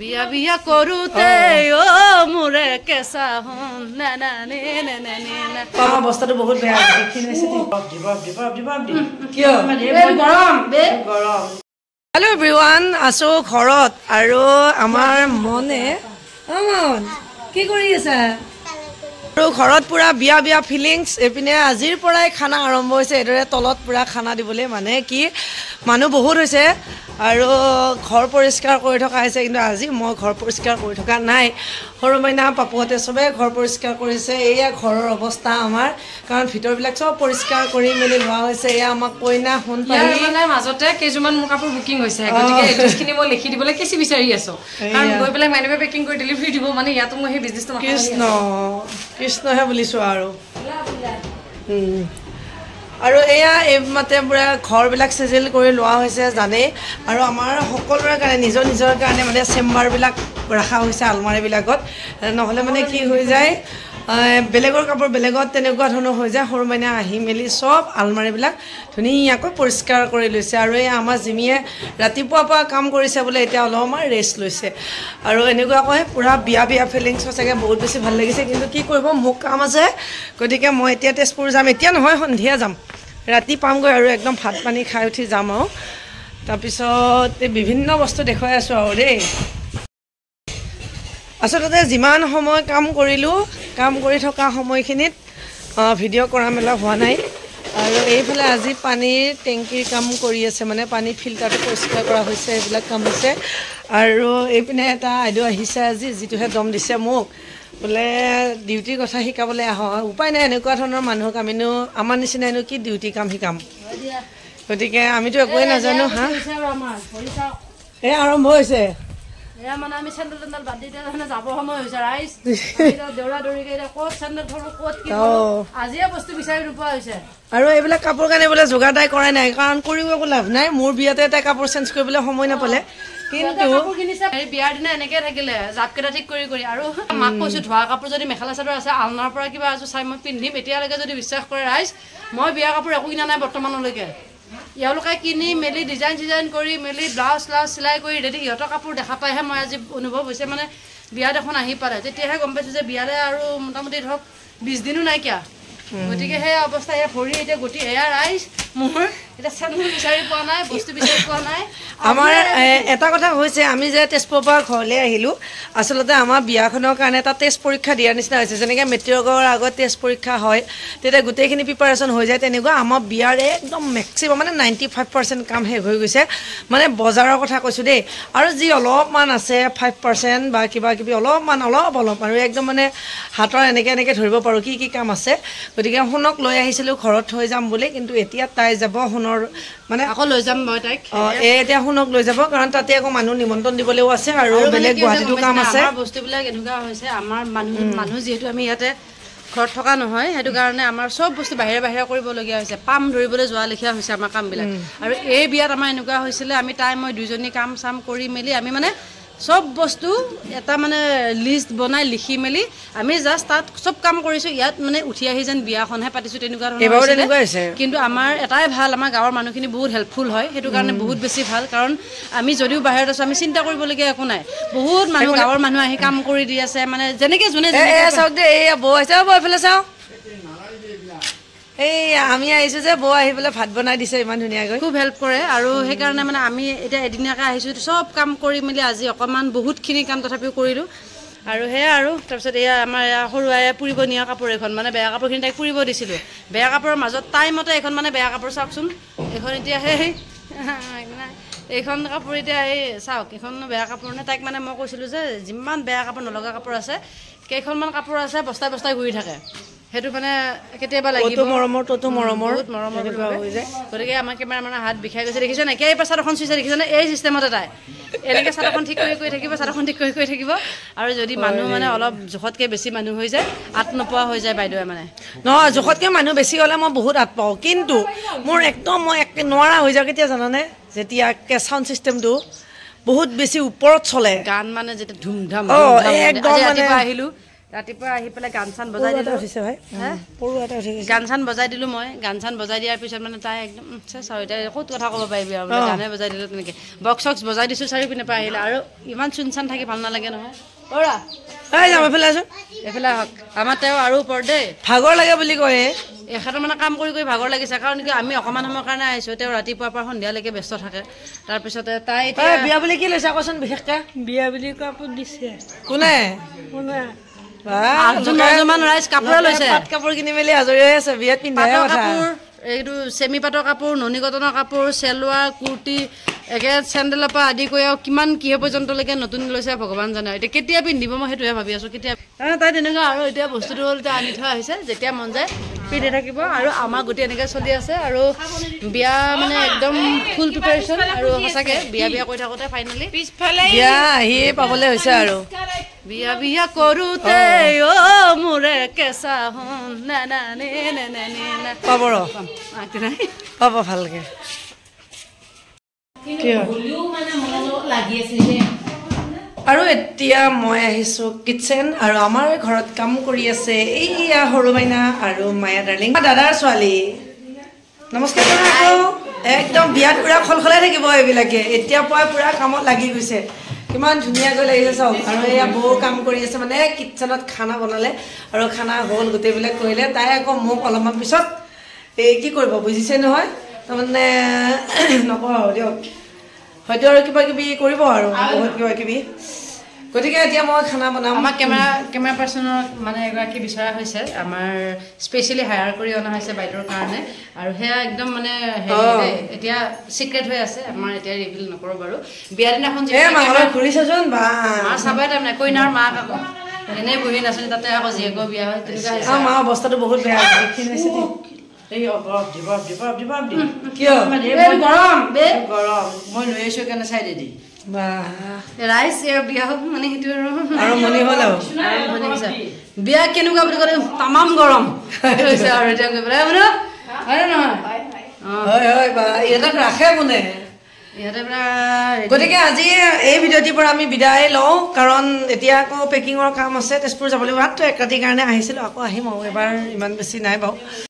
বিয়া বিয়া কৰোতে ও মোৰে কেঁচা হন না না নে নে নে নে আমাৰ অৱস্থাটো বহুত বেয়া দেখিনে আছে কিয় গৰম গৰম হেল্ল' এভৰিৱান আছো ঘৰত আৰু আমাৰ মনে আমন কি কৰি আছা আৰু ঘৰত পুৰা বিয়া বিয়া ফিলিংছ এপিনে আজিৰ পৰাই খানা আৰম্ভ হৈছে এদৰে তলত পুৰা খানা দিবলৈ মানে কি মানুহ বহুত হৈছে আৰু ঘৰ পৰিষ্কাৰ কৰি থকা হৈছে কিন্তু আজি মই ঘৰ পৰিষ্কাৰ কৰি থকা নাই সৰু মাইনা পাপুহঁতে চবে ঘৰ পৰিষ্কাৰ কৰিছে এয়া ঘৰৰ অৱস্থা আমাৰ কাৰণ ভিতৰবিলাক চব পৰিষ্কাৰ কৰি মেলি লোৱা হৈছে এয়া আমাক কইনা সোণ পাৰি মানে মাজতে কেইজনমান মোৰ কাপোৰ বুকিং হৈছে গতিকে এড্ৰেছখিনি মই লিখি দিবলৈ কেছি বিচাৰি আছো কাৰণ গৈ পেলাই মাইনাবে পেকিং কৰি ডেলিভাৰী দিব মানে ইয়াতো মই সেই বিজনেছটো কৃষ্ণহে বুলিছো আৰু এয়া এইমাতে পুৰা ঘৰবিলাক চিজিল কৰি লোৱা হৈছে জানেই আৰু আমাৰ সকলোৰে কাৰণে নিজৰ নিজৰ কাৰণে মানে চেম্বাৰবিলাক ৰখা হৈছে আলমাৰীবিলাকত নহ'লে মানে কি হৈ যায় বেলেগৰ কাপোৰ বেলেগত তেনেকুৱা ধৰণৰ হৈ যায় সৰু মাইনা আহি মেলি চব আলমাৰীবিলাক ধুনীয়াকৈ পৰিষ্কাৰ কৰি লৈছে আৰু এই আমাৰ জিমিয়ে ৰাতিপুৱাৰ পৰা কাম কৰিছে বোলে এতিয়া অলপমান ৰেষ্ট লৈছে আৰু এনেকুৱাকৈ পূৰা বিয়া বিয়া ফিলিংছ সঁচাকৈ বহুত বেছি ভাল লাগিছে কিন্তু কি কৰিব মোক কাম আছে গতিকে মই এতিয়া তেজপুৰ যাম এতিয়া নহয় সন্ধিয়া যাম ৰাতি পামগৈ আৰু একদম ভাত পানী খাই উঠি যাম আৰু তাৰপিছত এই বিভিন্ন বস্তু দেখুৱাই আছোঁ আৰু দেই আচলতে যিমান সময় কাম কৰিলোঁ কাম কৰি থকা সময়খিনিত ভিডিঅ' কৰা মেলা হোৱা নাই আৰু এইফালে আজি পানীৰ টেংকিৰ কাম কৰি আছে মানে পানী ফিল্টাৰটো পৰিষ্কাৰ কৰা হৈছে এইবিলাক কাম হৈছে আৰু এইপিনে এটা আইদেউ আহিছে আজি যিটোহে দম দিছে মোক বোলে ডিউটিৰ কথা শিকাবলৈ আহ উপায় নাই এনেকুৱা ধৰণৰ মানুহক আমিনো আমাৰ নিচিনাইনো কি ডিউটি কাম শিকাম গতিকে আমিতো একোৱেই নাজানো হা এই আৰম্ভ হৈছে মানে আমি চেণ্ডেল টেণ্ডেল বাদ দি যাব সময় হৈছে ৰাইজ দৌৰা দৌৰিকে ক'ত চেণ্ডেল থলো ক'ত কি আজিয়ে বস্তু বিচাৰি নোপোৱা হৈছে আৰু এইবিলাক কাপোৰ কানি বোলে যোগাৰ তাই কৰাই নাই কাৰণ কৰিব একো লাভ নাই মোৰ বিয়াতে তাই কাপোৰ চেঞ্জ কৰিবলৈ সময় নাপালে কিন্তু বিয়াৰ দিনা এনেকে থাকিলে জাপকেইটা ঠিক কৰি কৰি আৰু মাক কৈছো ধোৱা কাপোৰ যদি মেখেলা চাদৰ আছে আলনাৰ পৰা কিবা এযোৰ চাই মই পিন্ধিম এতিয়ালৈকে যদি বিশ্বাস কৰে ৰাইজ মই বিয়া কাপোৰ একো কিনা নাই বৰ্তমানলৈকে ইয়ালোকে কিনি মেলি ডিজাইন চিজাইন কৰি মেলি ব্লাউজ চ্লাউজ চিলাই কৰি ৰেডি ইহঁতৰ কাপোৰ দেখা পাইহে মই আজি অনুভৱ হৈছে মানে বিয়াত এখন আহি পালে তেতিয়াহে গম পাইছোঁ যে বিয়ালে আৰু মোটামুটি ধৰক 20 দিনো নাইকিয়া গতিকে সেই অৱস্থা এয়া ভৰি এতিয়া গতি এয়া ৰাইজ মোৰ এতিয়া চেণ্ডেল বিচাৰি পোৱা নাই বস্তু বিচাৰি পোৱা নাই আমাৰ এটা কথা হৈছে আমি যে তেজপুৰৰ পৰা ঘৰলৈ আহিলোঁ আচলতে আমাৰ বিয়াখনৰ কাৰণে এটা টেষ্ট পৰীক্ষা দিয়াৰ নিচিনা হৈছে যেনেকৈ মেট্ৰিকৰ আগত টেষ্ট পৰীক্ষা হয় তেতিয়া গোটেইখিনি প্ৰিপাৰেশ্যন হৈ যায় তেনেকুৱা আমাৰ বিয়াৰ একদম মেক্সিমাম মানে 95% কাম শেষ হৈ গৈছে মানে বজাৰৰ কথা কৈছোঁ দেই আৰু যি অলপমান আছে 5% বা কিবা কিবি অলপমান অলপ আৰু একদম মানে হাতৰ এনেকৈ ধৰিব পাৰোঁ কি কি কাম আছে গতিকে সোণক লৈ আহিছিলোঁ ঘৰত থৈ যাম বুলি কিন্তু এতিয়া তাই যাব সোণৰ মানে আকৌ লৈ যাম মই তাইক এতিয়া সোণক লৈ যাব কাৰণ তাতে আকৌ মানুহ নিমন্ত্ৰণ দিবলৈও আছে আৰু বেলেগ গুৱাহাটীতো কাম আছে আমাৰ বস্তুবিলাক এনেকুৱা হৈছে আমাৰ মানুহ যিহেতু আমি ইয়াতে ঘৰত থকা নহয় সেইটো কাৰণে আমাৰ চব বস্তু বাহিৰে বাহিৰে কৰিবলগীয়া হৈছে পাম ধৰিবলৈ যোৱা লেখীয়া হৈছে আমাৰ কামবিলাক আৰু এই বিয়াত আমাৰ এনেকুৱা হৈছিলে আমি তাই মই দুইজনী কাম চাম কৰি মেলি আমি মানে সব বস্তু এটা মানে লিষ্ট বনাই লিখি মেলি আমি জাস্ট তাত সব কাম কৰিছোঁ ইয়াত মানে উঠি আহি যেন বিয়াখনহে পাতিছোঁ তেনেকুৱা ধৰণৰ কিন্তু আমাৰ এটাই ভাল আমাৰ গাঁৱৰ মানুহখিনি বহুত হেল্পফুল হয় সেইটো কাৰণে বহুত বেছি ভাল কাৰণ আমি যদিও বাহিৰত আছোঁ আমি চিন্তা কৰিবলগীয়া একো নাই বহুত মানুহ গাঁৱৰ মানুহ আহি কাম কৰি দি আছে মানে যেনেকৈ যোনে চাওক দেই এয়া বৌ আহিছে বৌ এইফালে চাওঁ এই আমি আহিছোঁ যে বৌ আহি পেলাই ভাত বনাই দিছে ইমান ধুনীয়াকৈ খুব হেল্প কৰে আৰু সেইকাৰণে মানে আমি এতিয়া এদিনীয়াকৈ আহিছোঁ চব কাম কৰি মেলি আজি অকণমান বহুতখিনি কাম তথাপিও কৰিলোঁ আৰু সেয়া আৰু তাৰপিছত এয়া আমাৰ সৰু আয়ে পুৰিব নিয়া কাপোৰ এখন মানে বেয়া কাপোৰখিনি তাইক পুৰিব দিছিলোঁ বেয়া কাপোৰৰ মাজত টাইমতে এখন মানে বেয়া কাপোৰ চাওকচোন এইখন এতিয়া এইখন কাপোৰ এতিয়া এই চাওক এইখন বেয়া কাপোৰ নে তাইক মানে মই কৈছিলোঁ যে যিমান বেয়া কাপোৰ নলগা কাপোৰ আছে কেইখনমান কাপোৰ আছে বস্তাই বস্তাই ঘূৰি থাকে সেইটো মানে কেতিয়াবা লাগিব বহুত মৰমৰ হৈ যায় গতিকে আমাৰ কেমেৰামেনৰ হাত বিষাই গৈছে দেখিছে নাই এই চাদৰখন চুইছে দেখিছে নে এই চিষ্টেমতে তাই এনেকৈ চাদৰখন ঠিক কৰি থাকিব চাদৰখন ঠিক কৰি থাকিব আৰু যদি মানুহ মানে অলপ জোখতকৈ বেছি মানুহ হৈ যায় আঁত নোপোৱা হৈ যায় বাইদেৱে মানে নহয় জোখতকৈ মানুহ বেছি হ'লে মই বহুত আঁত পাওঁ কিন্তু মোৰ একদম মই নোৱাৰা হৈ যাওঁ কেতিয়া জানানে যেতিয়া চাউণ্ড চিষ্টেমটো বহুত বেছি ওপৰত চলে গান মানে যেতিয়া ধুমধাম ৰাতিপুৱা আহিলোঁ ৰাতিপুৱা আহি পেলাই গান চান বজাই দিলো উঠিছে ভাই পৰু এটা উঠি গৈছে গান চান বজাই দিলো মই গান চান বজাই দিয়াৰ পিছত মানে তাই একদম চাৰিটা ক'ত কথা ক'ব পাৰিবি আৰু গানে বজাই দিলো তেনেকে বক্স চক্স বজাই দিছো চাৰিওপিনে পৰা আহিলে আৰু ইমান চুনচান থাকি ভাল নালাগে নহয় অৰা যাম এইফালে আছো এইফালে আহক আমাৰ তেওঁ আৰু ওপৰ দেই ভাগৰ লাগে বুলি কয় এখেতৰ মানে কাম কৰি কৰি ভাগৰ লাগিছে কাৰণ কি আমি অকণমান সময়ৰ কাৰণে আহিছোঁ তেওঁ ৰাতিপুৱাৰ পৰা সন্ধিয়ালৈকে ব্যস্ত থাকে তাৰপিছতে তাই এতিয়া বিয়া বুলি কি লৈছা কচোন বিশেষকৈ বিয়া বুলি কাপোৰ দিছে কোনে আঠজন ৰাইজ কাপোৰে লৈছে পাট কাপোৰ কিনি মেলি আজৰি হৈ আছে বিয়াত পিন্ধাই কথা এইটো চেমি পাটৰ কাপোৰ ননী কটনৰ কাপোৰ চেলোৱাৰ কুৰ্তি একে চেণ্ডেলৰ পৰা আদি কৰি আৰু কিমান কিহে পৰ্যন্তলৈকে নতুন লৈছে ভগৱান জানে এতিয়া কেতিয়া পিন্ধিব মই সেইটোহে ভাবি আছোঁ কেতিয়া তাৰমানে তাই তেনেকুৱা আৰু এতিয়া বস্তুটো হ'ল এতিয়া আনি থোৱা হৈছে যেতিয়া মন যায় পিন্ধি থাকিব আৰু আমাৰ গোটেই এনেকৈ চলি আছে আৰু বিয়া মানে একদম ফুল প্ৰিপেৰেশ্যন আৰু সঁচাকৈ বিয়া কৰি থাকোঁতে ফাইনেলি বিয়া আহি পাবলৈ হৈছে আৰু বিয়া কৰোঁতে মোৰে কেঁচা সোণ পাব ৰ পাব ভালকে আৰু এতিয়া মই আহিছোঁ কিটচেন আৰু আমাৰ ঘৰত কাম কৰি আছে এইয়া সৰু মাইনা আৰু মায়া ডাৰ্লিং দাদাৰ ছোৱালী নমস্কাৰ আকৌ একদম বিয়াত পুৰা খলখলাই থাকিব এইবিলাকে এতিয়া পৰা পুৰা কামত লাগি গৈছে কিমান ধুনীয়াকৈ লাগিছে চাওক আৰু এয়া বৌ কাম কৰি আছে মানে কিটচেনত খানা বনালে আৰু খানা হ'ল গোটেইবিলাক কৰিলে তাই আকৌ মোক অলপমান পিছত এই কি কৰিব বুজিছে নহয় তাৰমানে নকওঁ আৰু দিয়ক হয়তো আৰু কিবা কিবি কৰিব আৰু বহুত কিবা কিবি গতিকে এতিয়া মই খানা বনাম আমাৰ কেমেৰা পাৰ্চনৰ মানে এগৰাকী বিচৰা হৈছে আমাৰ স্পেচিয়েলি হায়াৰ কৰি অনা হৈছে বাইদেউৰ কাৰণে আৰু সেয়া একদম মানে এতিয়া চিক্ৰেট হৈ আছে আমাৰ এতিয়া ৰিভিল নকৰোঁ বাৰু বিয়া দিনাখন ঘূৰিছেচোন বা মা চাবাই তাৰমানে কইনাৰ মাক আকৌ এনেই বহি নাচনি তাতে আকৌ জীয়েকৰ বিয়া হয় তেনেকুৱা মা অৱস্থাটো বহুত বেয়া হৈছে কিয় গৰম গৰম মই লৈ আহিছোঁ কাৰণে চাই দি ৰাইজ বিয়া হওক মানে সেইটো আৰু মনি হ'ল আৰু বিয়া কেনেকুৱা বুলি ক'লে তামাম গৰম হৈছে আৰু এতিয়া গৈ পেলাই মানে হয় নহয় হয় বা ইহঁতক ৰাখে কোনে গতিকে আজি এই ভিডিঅ'টিৰ পৰা আমি বিদায় লওঁ কাৰণ এতিয়া আকৌ পেকিঙৰ কাম আছে তেজপুৰ যাব লাগিব মাত্ৰ এক ৰাতিৰ কাৰণে আহিছিলোঁ আকৌ আহিম আৰু এবাৰ ইমান বেছি নাই বাৰু